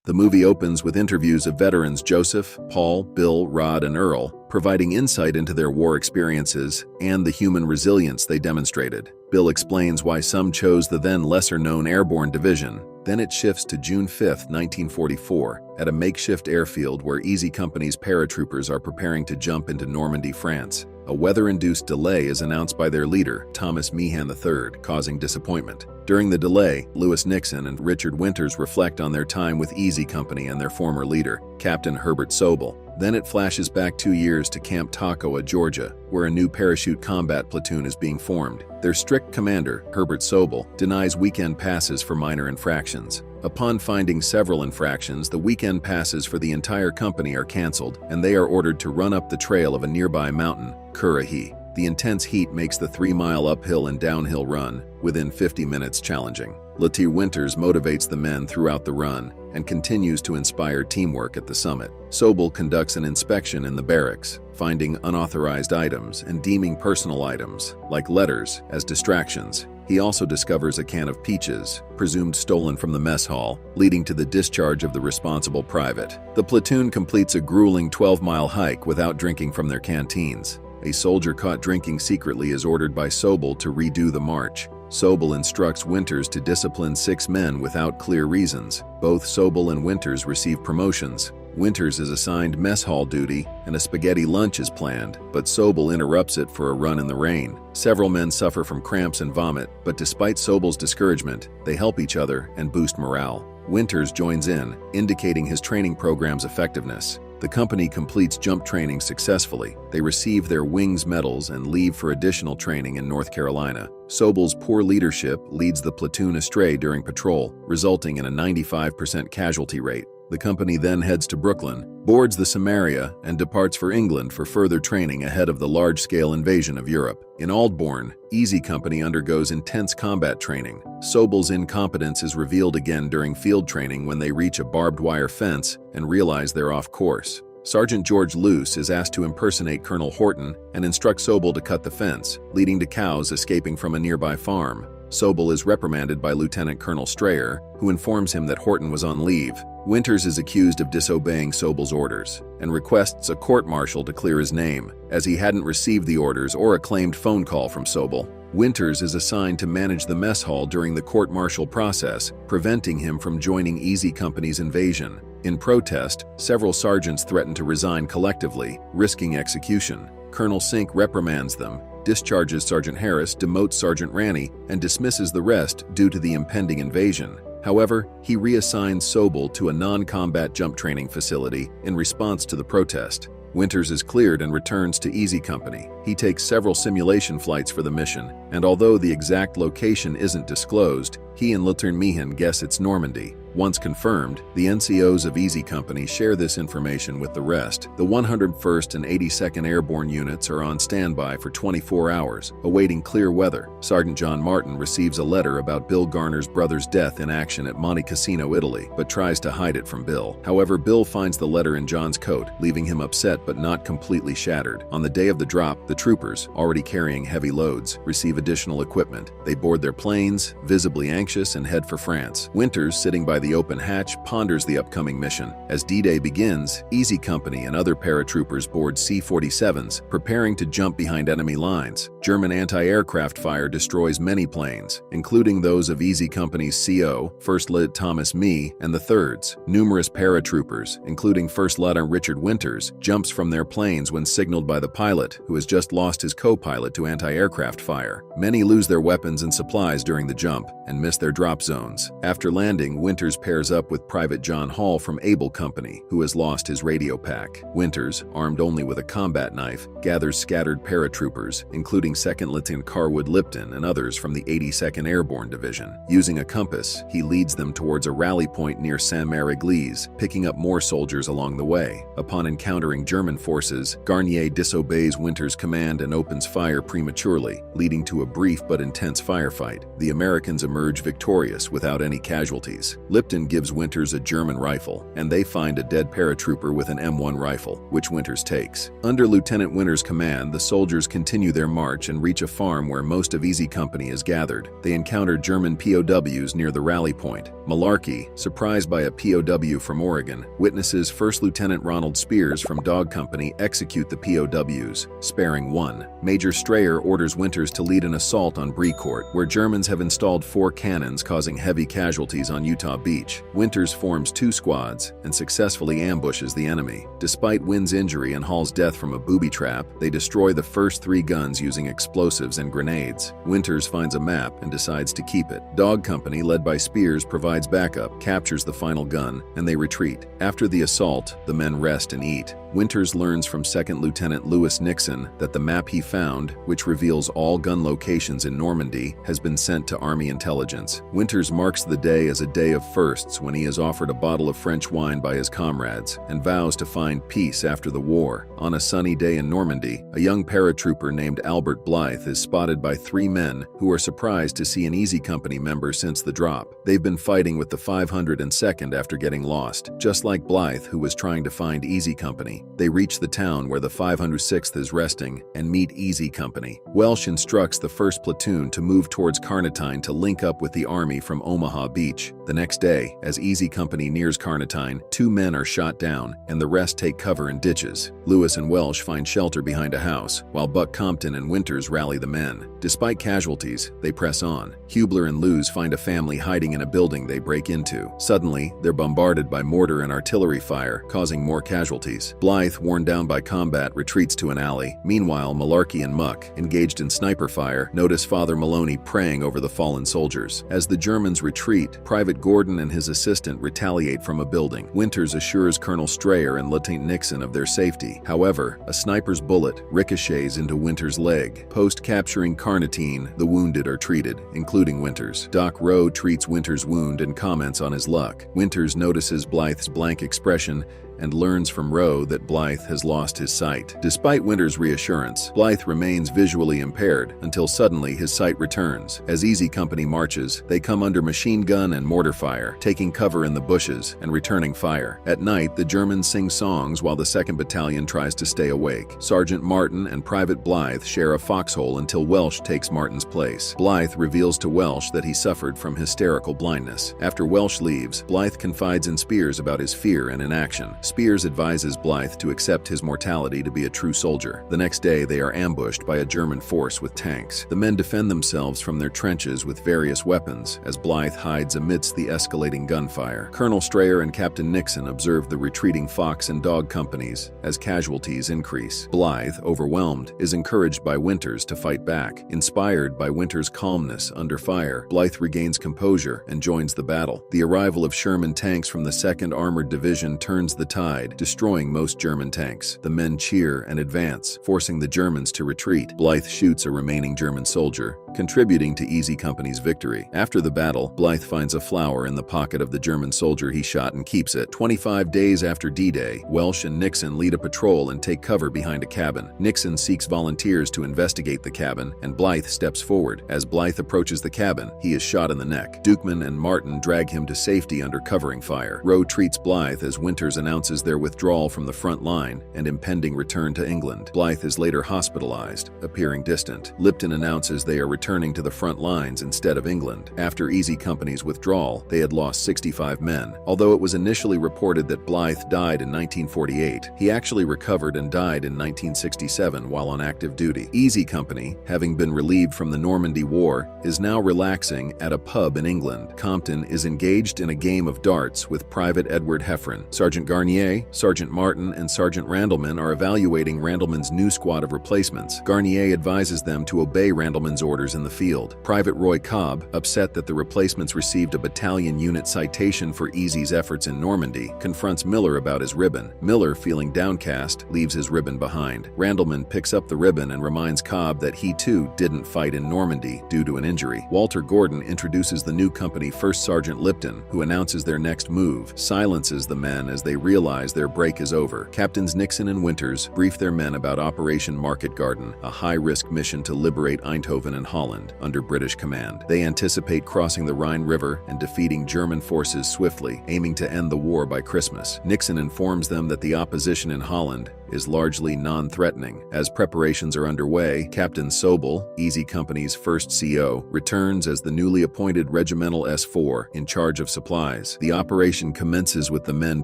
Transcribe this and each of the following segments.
The movie opens with interviews of veterans Joseph, Paul, Bill, Rod, and Earl, providing insight into their war experiences and the human resilience they demonstrated. Bill explains why some chose the then lesser-known Airborne Division. Then it shifts to June 5, 1944, at a makeshift airfield where Easy Company's paratroopers are preparing to jump into Normandy, France. A weather-induced delay is announced by their leader, Thomas Meehan III, causing disappointment. During the delay, Lewis Nixon and Richard Winters reflect on their time with Easy Company and their former leader, Captain Herbert Sobel. Then it flashes back 2 years to Camp Toccoa, Georgia, where a new parachute combat platoon is being formed. Their strict commander, Herbert Sobel, denies weekend passes for minor infractions. Upon finding several infractions, the weekend passes for the entire company are canceled, and they are ordered to run up the trail of a nearby mountain, Currahee. The intense heat makes the 3-mile uphill and downhill run, within 50 minutes, challenging. Lieutenant Winters motivates the men throughout the run and continues to inspire teamwork at the summit. Sobel conducts an inspection in the barracks, finding unauthorized items and deeming personal items, like letters, as distractions. He also discovers a can of peaches, presumed stolen from the mess hall, leading to the discharge of the responsible private. The platoon completes a grueling 12-mile hike without drinking from their canteens. A soldier caught drinking secretly is ordered by Sobel to redo the march. Sobel instructs Winters to discipline 6 men without clear reasons. Both Sobel and Winters receive promotions. Winters is assigned mess hall duty, and a spaghetti lunch is planned, but Sobel interrupts it for a run in the rain. Several men suffer from cramps and vomit, but despite Sobel's discouragement, they help each other and boost morale. Winters joins in, indicating his training program's effectiveness. The company completes jump training successfully. They receive their wings medals and leave for additional training in North Carolina. Sobel's poor leadership leads the platoon astray during patrol, resulting in a 95% casualty rate. The company then heads to Brooklyn, boards the Samaria, and departs for England for further training ahead of the large-scale invasion of Europe. In Aldbourne, Easy Company undergoes intense combat training. Sobel's incompetence is revealed again during field training when they reach a barbed wire fence and realize they're off course. Sergeant George Luce is asked to impersonate Colonel Horton and instructs Sobel to cut the fence, leading to cows escaping from a nearby farm. Sobel is reprimanded by Lieutenant Colonel Strayer, who informs him that Horton was on leave. Winters is accused of disobeying Sobel's orders and requests a court-martial to clear his name, as he hadn't received the orders or a claimed phone call from Sobel. Winters is assigned to manage the mess hall during the court-martial process, preventing him from joining Easy Company's invasion. In protest, several sergeants threaten to resign collectively, risking execution. Colonel Sink reprimands them, discharges Sergeant Harris, demotes Sergeant Ranney, and dismisses the rest due to the impending invasion. However, he reassigns Sobel to a non-combat jump training facility in response to the protest. Winters is cleared and returns to Easy Company. He takes several simulation flights for the mission, and although the exact location isn't disclosed, he and Lieutenant Meehan guess it's Normandy. Once confirmed, the NCOs of Easy Company share this information with the rest. The 101st and 82nd Airborne units are on standby for 24 hours, awaiting clear weather. Sergeant John Martin receives a letter about Bill Garner's brother's death in action at Monte Cassino, Italy, but tries to hide it from Bill. However, Bill finds the letter in John's coat, leaving him upset but not completely shattered. On the day of the drop, the troopers, already carrying heavy loads, receive additional equipment. They board their planes, visibly anxious, and head for France. Winters, sitting by the open hatch, ponders the upcoming mission. As D-Day begins, Easy Company and other paratroopers board C-47s, preparing to jump behind enemy lines. German anti-aircraft fire destroys many planes, including those of Easy Company's CO, First Lieutenant Thomas Mee, and the 3rds. Numerous paratroopers, including First Lieutenant Richard Winters, jumps from their planes when signaled by the pilot, who has just lost his co-pilot to anti-aircraft fire. Many lose their weapons and supplies during the jump and miss their drop zones. After landing, Winters pairs up with Private John Hall from Able Company, who has lost his radio pack. Winters, armed only with a combat knife, gathers scattered paratroopers, including 2nd Lieutenant Carwood Lipton and others from the 82nd Airborne Division. Using a compass, he leads them towards a rally point near Saint-Mère-Église, picking up more soldiers along the way. Upon encountering German forces, Garnier disobeys Winters' command and opens fire prematurely, leading to a brief but intense firefight. The Americans emerge victorious without any casualties. Lipton gives Winters a German rifle, and they find a dead paratrooper with an M1 rifle, which Winters takes. Under Lieutenant Winters' command, the soldiers continue their march and reach a farm where most of Easy Company is gathered. They encounter German POWs near the rally point. Malarkey, surprised by a POW from Oregon, witnesses First Lieutenant Ronald Spears from Dog Company execute the POWs, sparing one. Major Strayer orders Winters to lead an assault on Brecourt, where Germans have installed 4 cannons, causing heavy casualties on Utah Beach. Winters forms 2 squads and successfully ambushes the enemy. Despite Wynn's injury and Hall's death from a booby trap, they destroy the first 3 guns using explosives and grenades. Winters finds a map and decides to keep it. Dog Company, led by Spears, provides backup, captures the final gun, and they retreat. After the assault, the men rest and eat. Winters learns from Second Lieutenant Lewis Nixon that the map he found, which reveals all gun locations in Normandy, has been sent to Army intelligence. Winters marks the day as a day of firsts when he is offered a bottle of French wine by his comrades and vows to find peace after the war. On a sunny day in Normandy, a young paratrooper named Albert Blythe is spotted by 3 men who are surprised to see an Easy Company member since the drop. They've been fighting with the 502nd after getting lost, just like Blythe, who was trying to find Easy Company. They reach the town where the 506th is resting and meet Easy Company. Welsh instructs the 1st Platoon to move towards Carnotine to link up with the army from Omaha Beach. The next day, as Easy Company nears Carnotine, 2 men are shot down and the rest take cover in ditches. Lewis and Welsh find shelter behind a house, while Buck Compton and Winters rally the men. Despite casualties, they press on. Hubler and Lewes find a family hiding in a building they break into. Suddenly, they're bombarded by mortar and artillery fire, causing more casualties. Blythe, worn down by combat, retreats to an alley. Meanwhile, Malarkey and Muck, engaged in sniper fire, notice Father Maloney praying over the fallen soldiers. As the Germans retreat, Private Gordon and his assistant retaliate from a building. Winters assures Colonel Strayer and Lieutenant Nixon of their safety. However, a sniper's bullet ricochets into Winters' leg. Post-capturing Carnotine, the wounded are treated, including Winters. Doc Rowe treats Winters' wound and comments on his luck. Winters notices Blythe's blank expression and learns from Rowe that Blythe has lost his sight. Despite Winters' reassurance, Blythe remains visually impaired until suddenly his sight returns. As Easy Company marches, they come under machine gun and mortar fire, taking cover in the bushes and returning fire. At night, the Germans sing songs while the 2nd Battalion tries to stay awake. Sergeant Martin and Private Blythe share a foxhole until Welsh takes Martin's place. Blythe reveals to Welsh that he suffered from hysterical blindness. After Welsh leaves, Blythe confides in Spears about his fear and inaction. Spears advises Blythe to accept his mortality to be a true soldier. The next day, they are ambushed by a German force with tanks. The men defend themselves from their trenches with various weapons, as Blythe hides amidst the escalating gunfire. Colonel Strayer and Captain Nixon observe the retreating Fox and Dog Companies as casualties increase. Blythe, overwhelmed, is encouraged by Winters to fight back. Inspired by Winters' calmness under fire, Blythe regains composure and joins the battle. The arrival of Sherman tanks from the 2nd Armored Division turns the tide, destroying most German tanks. The men cheer and advance, forcing the Germans to retreat. Blythe shoots a remaining German soldier, contributing to Easy Company's victory. After the battle, Blythe finds a flower in the pocket of the German soldier he shot and keeps it. 25 days after D-Day, Welsh and Nixon lead a patrol and take cover behind a cabin. Nixon seeks volunteers to investigate the cabin, and Blythe steps forward. As Blythe approaches the cabin, he is shot in the neck. Dukeman and Martin drag him to safety under covering fire. Rowe treats Blythe as Winters announces their withdrawal from the front line and impending return to England. Blythe is later hospitalized, appearing distant. Lipton announces they are returning to the front lines instead of England. After Easy Company's withdrawal, they had lost 65 men. Although it was initially reported that Blythe died in 1948, he actually recovered and died in 1967 while on active duty. Easy Company, having been relieved from the Normandy War, is now relaxing at a pub in England. Compton is engaged in a game of darts with Private Edward Heffron. Sergeant Garnier, Sergeant Martin, and Sergeant Randleman are evaluating Randleman's new squad of replacements. Garnier advises them to obey Randleman's orders in the field. Private Roy Cobb, upset that the replacements received a battalion unit citation for Easy's efforts in Normandy, confronts Miller about his ribbon. Miller, feeling downcast, leaves his ribbon behind. Randleman picks up the ribbon and reminds Cobb that he too didn't fight in Normandy due to an injury. Walter Gordon introduces the new company First Sergeant Lipton, who announces their next move, silences the men as they realize their break is over. Captains Nixon and Winters brief their men about Operation Market Garden, a high-risk mission to liberate Eindhoven and Holland. Holland under British command. They anticipate crossing the Rhine River and defeating German forces swiftly, aiming to end the war by Christmas. Nixon informs them that the opposition in Holland is largely non-threatening. As preparations are underway, Captain Sobel, Easy Company's first CO, returns as the newly appointed Regimental S4 in charge of supplies. The operation commences with the men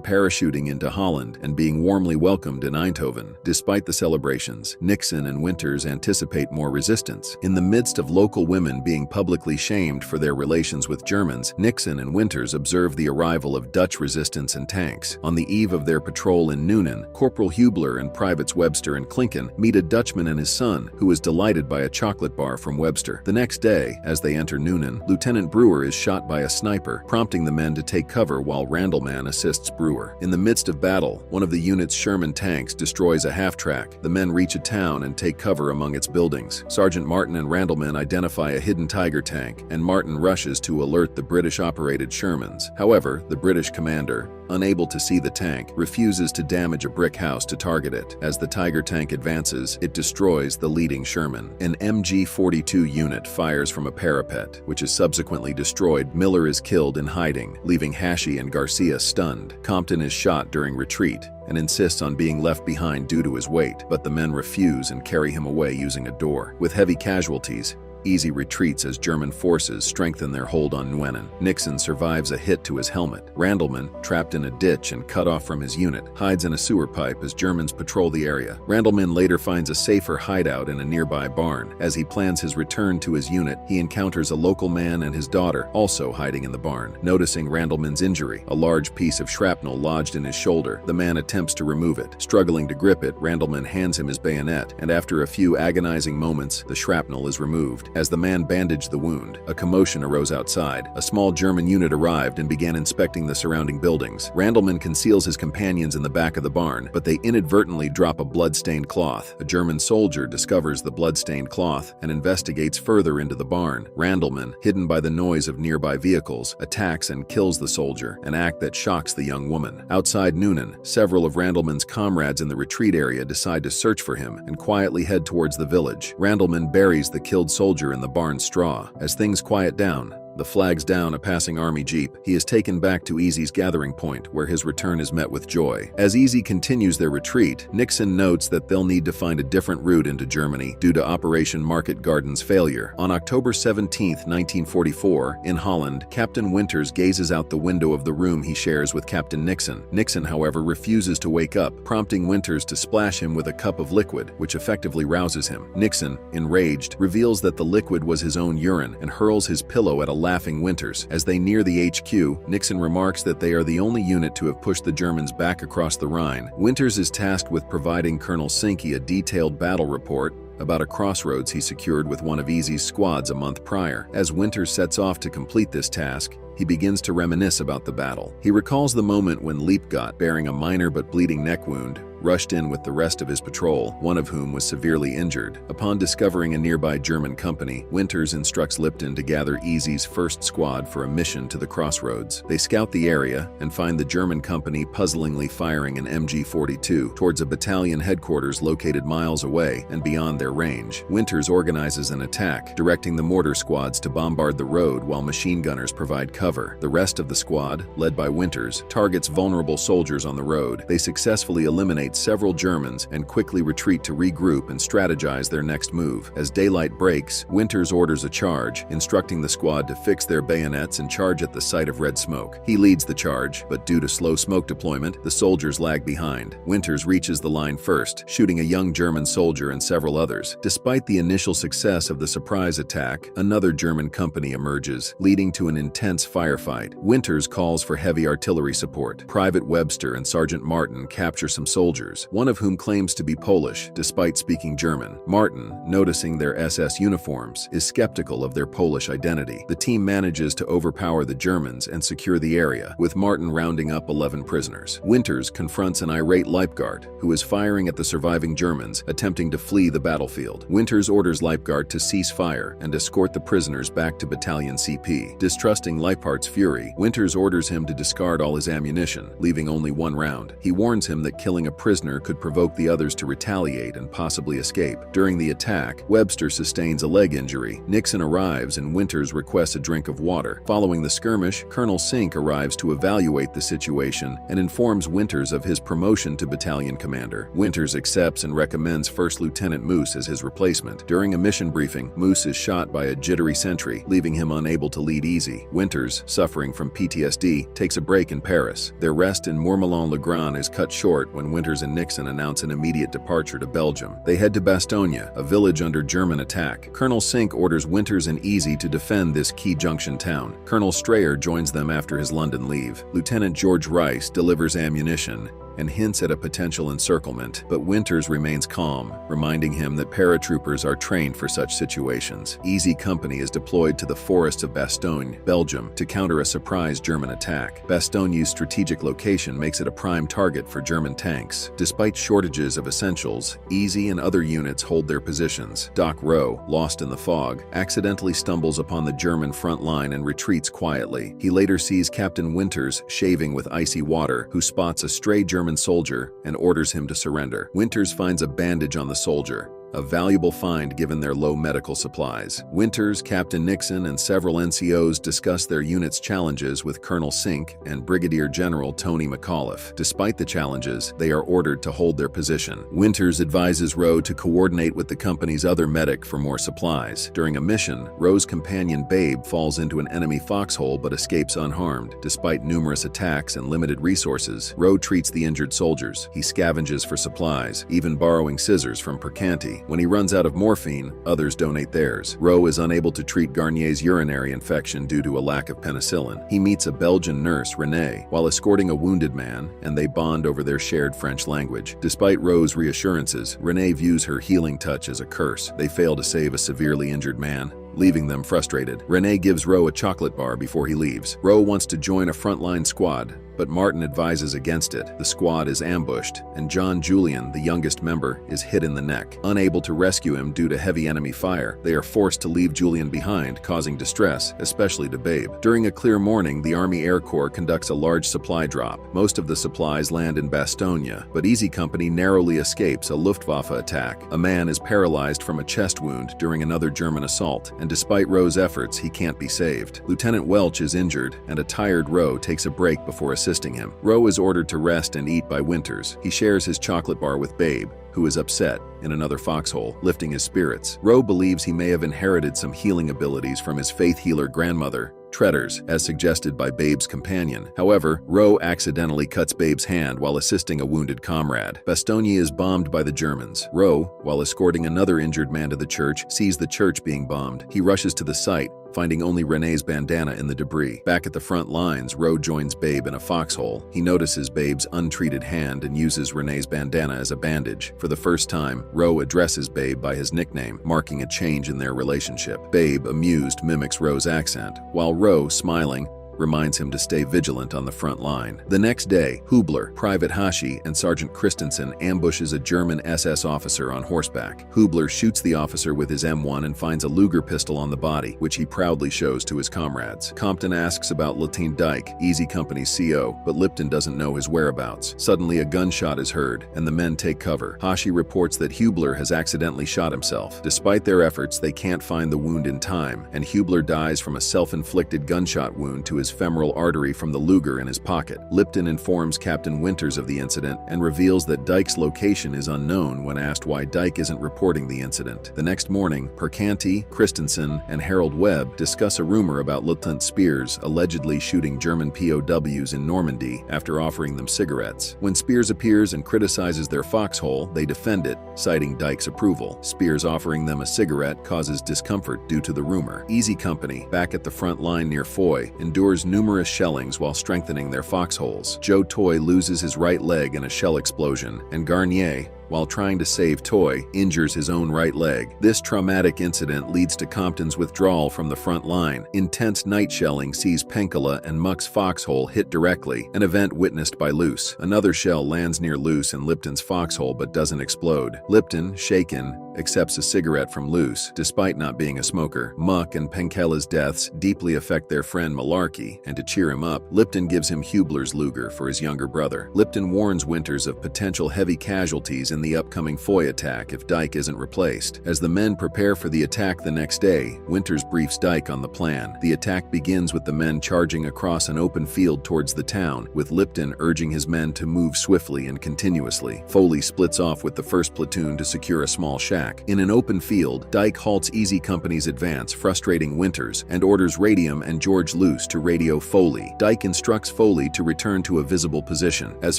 parachuting into Holland and being warmly welcomed in Eindhoven. Despite the celebrations, Nixon and Winters anticipate more resistance. In the midst of local women being publicly shamed for their relations with Germans, Nixon and Winters observe the arrival of Dutch resistance and tanks. On the eve of their patrol in Noonan, Corporal Hubler and Privates Webster and Klinken meet a Dutchman and his son, who is delighted by a chocolate bar from Webster. The next day, as they enter Noonan, Lieutenant Brewer is shot by a sniper, prompting the men to take cover while Randleman assists Brewer. In the midst of battle, one of the unit's Sherman tanks destroys a half-track. The men reach a town and take cover among its buildings. Sergeant Martin and Randleman identify a hidden Tiger tank, and Martin rushes to alert the British-operated Shermans. However, the British commander, unable to see the tank, refuses to damage a brick house to target it. As the Tiger tank advances, it destroys the leading Sherman. An MG-42 unit fires from a parapet, which is subsequently destroyed. Miller is killed in hiding, leaving Hashi and Garcia stunned. Compton is shot during retreat and insists on being left behind due to his weight, but the men refuse and carry him away using a door. With heavy casualties, Easy retreats as German forces strengthen their hold on Nguyen. Nixon survives a hit to his helmet. Randleman, trapped in a ditch and cut off from his unit, hides in a sewer pipe as Germans patrol the area. Randleman later finds a safer hideout in a nearby barn. As he plans his return to his unit, he encounters a local man and his daughter, also hiding in the barn. Noticing Randleman's injury, a large piece of shrapnel lodged in his shoulder, the man attempts to remove it. Struggling to grip it, Randleman hands him his bayonet, and after a few agonizing moments, the shrapnel is removed. As the man bandaged the wound, a commotion arose outside. A small German unit arrived and began inspecting the surrounding buildings. Randleman conceals his companions in the back of the barn, but they inadvertently drop a blood-stained cloth. A German soldier discovers the blood-stained cloth and investigates further into the barn. Randleman, hidden by the noise of nearby vehicles, attacks and kills the soldier, an act that shocks the young woman. Outside Noonan, several of Randleman's comrades in the retreat area decide to search for him and quietly head towards the village. Randleman buries the killed soldier in the barn straw. As things quiet down, the flags down a passing army jeep, he is taken back to Easy's gathering point, where his return is met with joy. As Easy continues their retreat, Nixon notes that they'll need to find a different route into Germany due to Operation Market Garden's failure. On October 17, 1944, in Holland, Captain Winters gazes out the window of the room he shares with Captain Nixon. Nixon, however, refuses to wake up, prompting Winters to splash him with a cup of liquid, which effectively rouses him. Nixon, enraged, reveals that the liquid was his own urine and hurls his pillow at a laughing Winters. As they near the HQ, Nixon remarks that they are the only unit to have pushed the Germans back across the Rhine. Winters is tasked with providing Colonel Sinke a detailed battle report about a crossroads he secured with one of Easy's squads a month prior. As Winters sets off to complete this task, he begins to reminisce about the battle. He recalls the moment when Liepgott, bearing a minor but bleeding neck wound, rushed in with the rest of his patrol, one of whom was severely injured. Upon discovering a nearby German company, Winters instructs Lipton to gather Easy's first squad for a mission to the crossroads. They scout the area and find the German company puzzlingly firing an MG-42 towards a battalion headquarters located miles away and beyond their range. Winters organizes an attack, directing the mortar squads to bombard the road while machine gunners provide cover. The rest of the squad, led by Winters, targets vulnerable soldiers on the road. They successfully eliminate several Germans and quickly retreat to regroup and strategize their next move. As daylight breaks, Winters orders a charge, instructing the squad to fix their bayonets and charge at the sight of red smoke. He leads the charge, but due to slow smoke deployment, the soldiers lag behind. Winters reaches the line first, shooting a young German soldier and several others. Despite the initial success of the surprise attack, another German company emerges, leading to an intense firefight. Winters calls for heavy artillery support. Private Webster and Sergeant Martin capture some soldiers, one of whom claims to be Polish, despite speaking German. Martin, noticing their SS uniforms, is skeptical of their Polish identity. The team manages to overpower the Germans and secure the area, with Martin rounding up 11 prisoners. Winters confronts an irate Leibgard, who is firing at the surviving Germans, attempting to flee the battlefield. Winters orders Leibgard to cease fire and escort the prisoners back to Battalion CP. Distrusting Leibgard Bonaparte's fury. Winters orders him to discard all his ammunition, leaving only one round. He warns him that killing a prisoner could provoke the others to retaliate and possibly escape. During the attack, Webster sustains a leg injury. Nixon arrives and Winters requests a drink of water. Following the skirmish, Colonel Sink arrives to evaluate the situation and informs Winters of his promotion to battalion commander. Winters accepts and recommends First Lieutenant Moose as his replacement. During a mission briefing, Moose is shot by a jittery sentry, leaving him unable to lead easy. Winters, suffering from PTSD, takes a break in Paris. Their rest in Mourmelon-le-Grand is cut short when Winters and Nixon announce an immediate departure to Belgium. They head to Bastogne, a village under German attack. Colonel Sink orders Winters and Easy to defend this key junction town. Colonel Strayer joins them after his London leave. Lieutenant George Rice delivers ammunition and hints at a potential encirclement, but Winters remains calm, reminding him that paratroopers are trained for such situations. Easy Company is deployed to the forests of Bastogne, Belgium, to counter a surprise German attack. Bastogne's strategic location makes it a prime target for German tanks. Despite shortages of essentials, Easy and other units hold their positions. Doc Rowe, lost in the fog, accidentally stumbles upon the German front line and retreats quietly. He later sees Captain Winters shaving with icy water, who spots a stray German soldier and orders him to surrender. Winters finds a bandage on the soldier, a valuable find given their low medical supplies. Winters, Captain Nixon, and several NCOs discuss their unit's challenges with Colonel Sink and Brigadier General Tony McAuliffe. Despite the challenges, they are ordered to hold their position. Winters advises Rowe to coordinate with the company's other medic for more supplies. During a mission, Rowe's companion Babe falls into an enemy foxhole but escapes unharmed. Despite numerous attacks and limited resources, Rowe treats the injured soldiers. He scavenges for supplies, even borrowing scissors from Percanti. When he runs out of morphine, others donate theirs. Rowe is unable to treat Garnier's urinary infection due to a lack of penicillin. He meets a Belgian nurse, Renee, while escorting a wounded man, and they bond over their shared French language. Despite Rowe's reassurances, Renee views her healing touch as a curse. They fail to save a severely injured man, leaving them frustrated. Renee gives Rowe a chocolate bar before he leaves. Rowe wants to join a frontline squad, but Martin advises against it. The squad is ambushed, and John Julian, the youngest member, is hit in the neck. Unable to rescue him due to heavy enemy fire, they are forced to leave Julian behind, causing distress, especially to Babe. During a clear morning, the Army Air Corps conducts a large supply drop. Most of the supplies land in Bastogne, but Easy Company narrowly escapes a Luftwaffe attack. A man is paralyzed from a chest wound during another German assault, and despite Rowe's efforts, he can't be saved. Lieutenant Welch is injured, and a tired Rowe takes a break before assisting him. Rowe is ordered to rest and eat by Winters. He shares his chocolate bar with Babe, who is upset, in another foxhole, lifting his spirits. Rowe believes he may have inherited some healing abilities from his faith healer grandmother, Treaders, as suggested by Babe's companion. However, Rowe accidentally cuts Babe's hand while assisting a wounded comrade. Bastogne is bombed by the Germans. Rowe, while escorting another injured man to the church, sees the church being bombed. He rushes to the site, finding only Renee's bandana in the debris. Back at the front lines, Rowe joins Babe in a foxhole. He notices Babe's untreated hand and uses Renee's bandana as a bandage. For the first time, Rowe addresses Babe by his nickname, marking a change in their relationship. Babe, amused, mimics Rowe's accent, while Rowe, smiling, reminds him to stay vigilant on the front line. The next day, Hubler, Private Hashi, and Sergeant Christensen ambushes a German SS officer on horseback. Hubler shoots the officer with his M1 and finds a Luger pistol on the body, which he proudly shows to his comrades. Compton asks about Lieutenant Dyke, Easy Company's CO, but Lipton doesn't know his whereabouts. Suddenly, a gunshot is heard, and the men take cover. Hashi reports that Hubler has accidentally shot himself. Despite their efforts, they can't find the wound in time, and Hubler dies from a self-inflicted gunshot wound to his femoral artery from the Luger in his pocket. Lipton informs Captain Winters of the incident and reveals that Dyke's location is unknown when asked why Dyke isn't reporting the incident. The next morning, Percanti, Christensen, and Harold Webb discuss a rumor about Lieutenant Spears allegedly shooting German POWs in Normandy after offering them cigarettes. When Spears appears and criticizes their foxhole, they defend it, citing Dyke's approval. Spears offering them a cigarette causes discomfort due to the rumor. Easy Company, back at the front line near Foy, endures numerous shellings while strengthening their foxholes. Joe Toy loses his right leg in a shell explosion, and Garnier, while trying to save Toy, injures his own right leg. This traumatic incident leads to Compton's withdrawal from the front line. Intense night shelling sees Penkala and Muck's foxhole hit directly, an event witnessed by Luce. Another shell lands near Luce and Lipton's foxhole but doesn't explode. Lipton, shaken, accepts a cigarette from Luce, despite not being a smoker. Muck and Penkala's deaths deeply affect their friend Malarkey, and to cheer him up, Lipton gives him Hubler's Luger for his younger brother. Lipton warns Winters of potential heavy casualties in the upcoming Foy attack if Dyke isn't replaced. As the men prepare for the attack the next day, Winters briefs Dyke on the plan. The attack begins with the men charging across an open field towards the town, with Lipton urging his men to move swiftly and continuously. Foley splits off with the first platoon to secure a small shack. In an open field, Dyke halts Easy Company's advance, frustrating Winters, and orders Radium and George Luce to radio Foley. Dyke instructs Foley to return to a visible position. As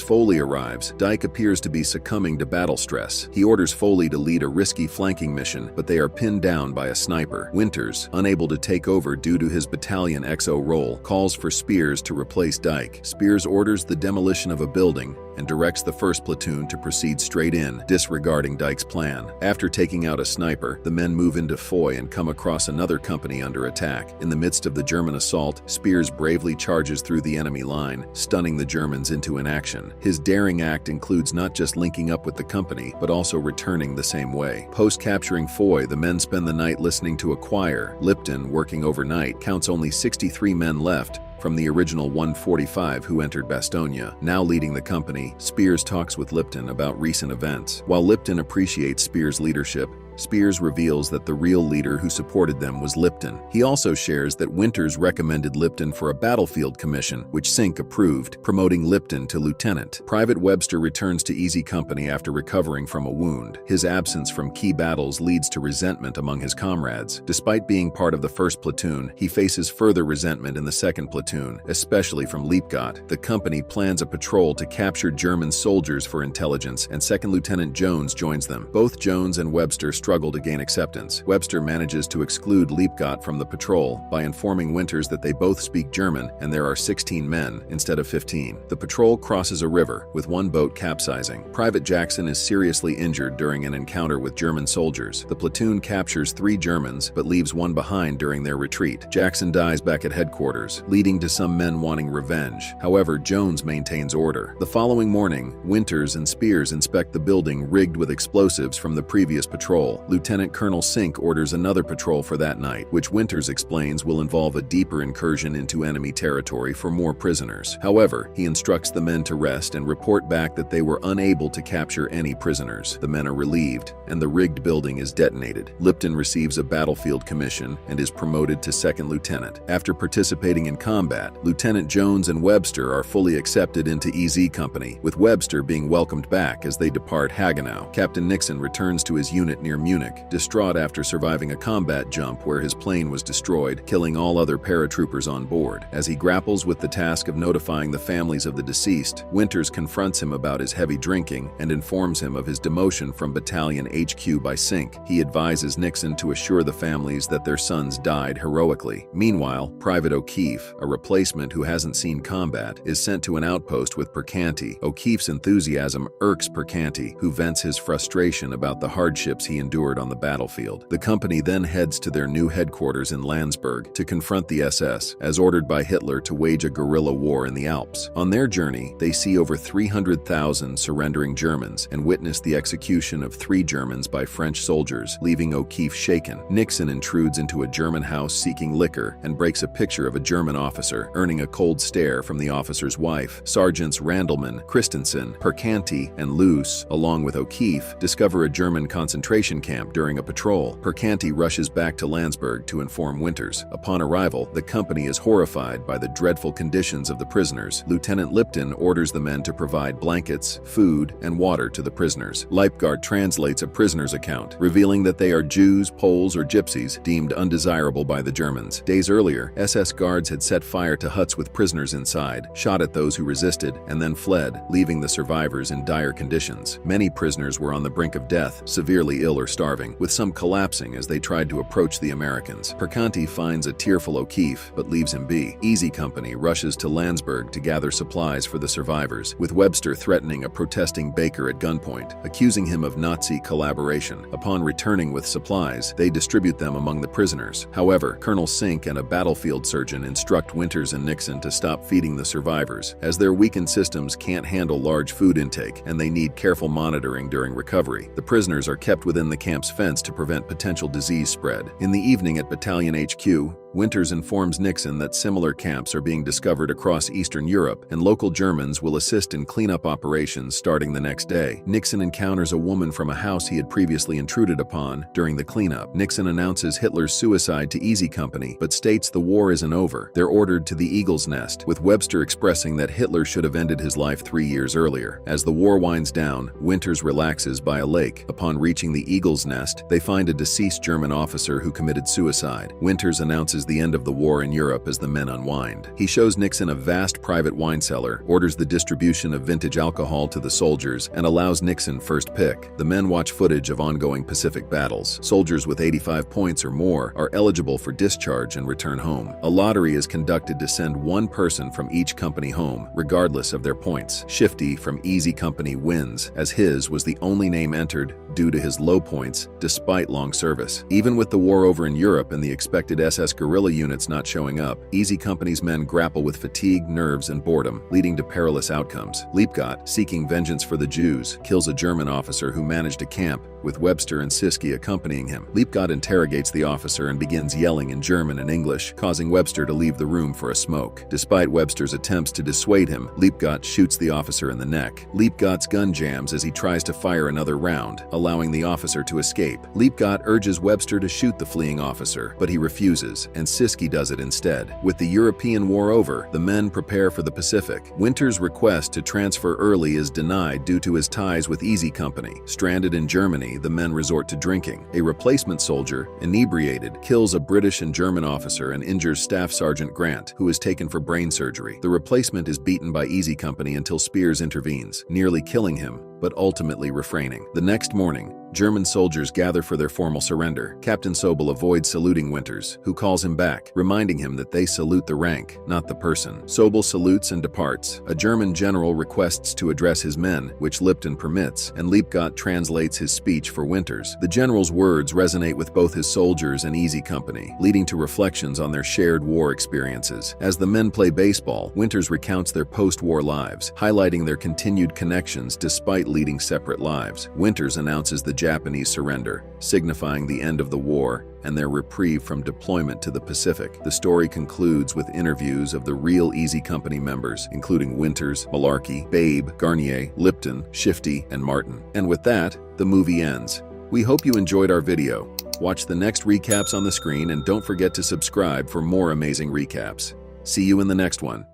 Foley arrives, Dyke appears to be succumbing to battle stress. He orders Foley to lead a risky flanking mission, but they are pinned down by a sniper. Winters, unable to take over due to his battalion XO role, calls for Spears to replace Dyke. Spears orders the demolition of a building and directs the first platoon to proceed straight in, disregarding Dyke's plan. After taking out a sniper, the men move into Foy and come across another company under attack. In the midst of the German assault, Spears bravely charges through the enemy line, stunning the Germans into inaction. His daring act includes not just linking up with the company, but also returning the same way. Post-capturing Foy, the men spend the night listening to a choir. Lipton, working overnight, counts only 63 men left from the original 145 who entered Bastogne. Now leading the company, Spears talks with Lipton about recent events. While Lipton appreciates Spears' leadership, Spears reveals that the real leader who supported them was Lipton. He also shares that Winters recommended Lipton for a battlefield commission, which Sink approved, promoting Lipton to lieutenant. Private Webster returns to Easy Company after recovering from a wound. His absence from key battles leads to resentment among his comrades. Despite being part of the first platoon, he faces further resentment in the second platoon, especially from Liepgott. The company plans a patrol to capture German soldiers for intelligence, and Second Lieutenant Jones joins them. Both Jones and Webster struggle to gain acceptance. Webster manages to exclude Liepgott from the patrol by informing Winters that they both speak German and there are 16 men instead of 15. The patrol crosses a river, with one boat capsizing. Private Jackson is seriously injured during an encounter with German soldiers. The platoon captures 3 Germans, but leaves one behind during their retreat. Jackson dies back at headquarters, leading to some men wanting revenge. However, Jones maintains order. The following morning, Winters and Spears inspect the building rigged with explosives from the previous patrol. Lieutenant Colonel Sink orders another patrol for that night, which Winters explains will involve a deeper incursion into enemy territory for more prisoners. However, he instructs the men to rest and report back that they were unable to capture any prisoners. The men are relieved, and the rigged building is detonated. Lipton receives a battlefield commission and is promoted to second lieutenant. After participating in combat, Lieutenant Jones and Webster are fully accepted into EZ Company, with Webster being welcomed back as they depart Hagenau. Captain Nixon returns to his unit near Munich, distraught after surviving a combat jump where his plane was destroyed, killing all other paratroopers on board. As he grapples with the task of notifying the families of the deceased, Winters confronts him about his heavy drinking and informs him of his demotion from Battalion HQ by Sink. He advises Nixon to assure the families that their sons died heroically. Meanwhile, Private O'Keefe, a replacement who hasn't seen combat, is sent to an outpost with Percanti. O'Keefe's enthusiasm irks Percanti, who vents his frustration about the hardships he endured on the battlefield. The company then heads to their new headquarters in Landsberg to confront the SS, as ordered by Hitler to wage a guerrilla war in the Alps. On their journey, they see over 300,000 surrendering Germans and witness the execution of 3 Germans by French soldiers, leaving O'Keefe shaken. Nixon intrudes into a German house seeking liquor and breaks a picture of a German officer, earning a cold stare from the officer's wife. Sergeants Randleman, Christensen, Percanti, and Luce, along with O'Keefe, discover a German concentration camp during a patrol. Percanti rushes back to Landsberg to inform Winters. Upon arrival, the company is horrified by the dreadful conditions of the prisoners. Lieutenant Lipton orders the men to provide blankets, food, and water to the prisoners. Liepgard translates a prisoner's account, revealing that they are Jews, Poles, or Gypsies, deemed undesirable by the Germans. Days earlier, SS guards had set fire to huts with prisoners inside, shot at those who resisted, and then fled, leaving the survivors in dire conditions. Many prisoners were on the brink of death, severely ill or starving, with some collapsing as they tried to approach the Americans. Perconti finds a tearful O'Keefe, but leaves him be. Easy Company rushes to Landsberg to gather supplies for the survivors, with Webster threatening a protesting baker at gunpoint, accusing him of Nazi collaboration. Upon returning with supplies, they distribute them among the prisoners. However, Colonel Sink and a battlefield surgeon instruct Winters and Nixon to stop feeding the survivors, as their weakened systems can't handle large food intake and they need careful monitoring during recovery. The prisoners are kept within the camp's fence to prevent potential disease spread. In the evening at Battalion HQ, Winters informs Nixon that similar camps are being discovered across Eastern Europe, and local Germans will assist in cleanup operations starting the next day. Nixon encounters a woman from a house he had previously intruded upon during the cleanup. Nixon announces Hitler's suicide to Easy Company, but states the war isn't over. They're ordered to the Eagle's Nest, with Webster expressing that Hitler should have ended his life 3 years earlier. As the war winds down, Winters relaxes by a lake. Upon reaching the Eagle's Nest, they find a deceased German officer who committed suicide. Winters announces the end of the war in Europe as the men unwind. He shows Nixon a vast private wine cellar, orders the distribution of vintage alcohol to the soldiers, and allows Nixon first pick. The men watch footage of ongoing Pacific battles. Soldiers with 85 points or more are eligible for discharge and return home. A lottery is conducted to send one person from each company home, regardless of their points. Shifty from Easy Company wins, as his was the only name entered due to his low points despite long service. Even with the war over in Europe and the expected SS guerrilla units not showing up, Easy Company's men grapple with fatigue, nerves, and boredom, leading to perilous outcomes. Liebgott, seeking vengeance for the Jews, kills a German officer who managed a camp, with Webster and Siski accompanying him. Liebgott interrogates the officer and begins yelling in German and English, causing Webster to leave the room for a smoke. Despite Webster's attempts to dissuade him, Liebgott shoots the officer in the neck. Liebgott's gun jams as he tries to fire another round, allowing the officer to escape. Liebgott urges Webster to shoot the fleeing officer, but he refuses, and Siski does it instead. With the European war over, the men prepare for the Pacific. Winter's request to transfer early is denied due to his ties with Easy Company. Stranded in Germany, the men resort to drinking. A replacement soldier, inebriated, kills a British and German officer and injures Staff Sergeant Grant, who is taken for brain surgery. The replacement is beaten by Easy Company until Spears intervenes, nearly killing him, but ultimately refraining. The next morning, German soldiers gather for their formal surrender. Captain Sobel avoids saluting Winters, who calls him back, reminding him that they salute the rank, not the person. Sobel salutes and departs. A German general requests to address his men, which Lipton permits, and Liebgott translates his speech for Winters. The general's words resonate with both his soldiers and Easy Company, leading to reflections on their shared war experiences. As the men play baseball, Winters recounts their post-war lives, highlighting their continued connections despite leading separate lives. Winters announces the Japanese surrender, signifying the end of the war and their reprieve from deployment to the Pacific. The story concludes with interviews of the real Easy Company members, including Winters, Malarkey, Babe, Garnier, Lipton, Shifty, and Martin. And with that, the movie ends. We hope you enjoyed our video. Watch the next recaps on the screen and don't forget to subscribe for more amazing recaps. See you in the next one.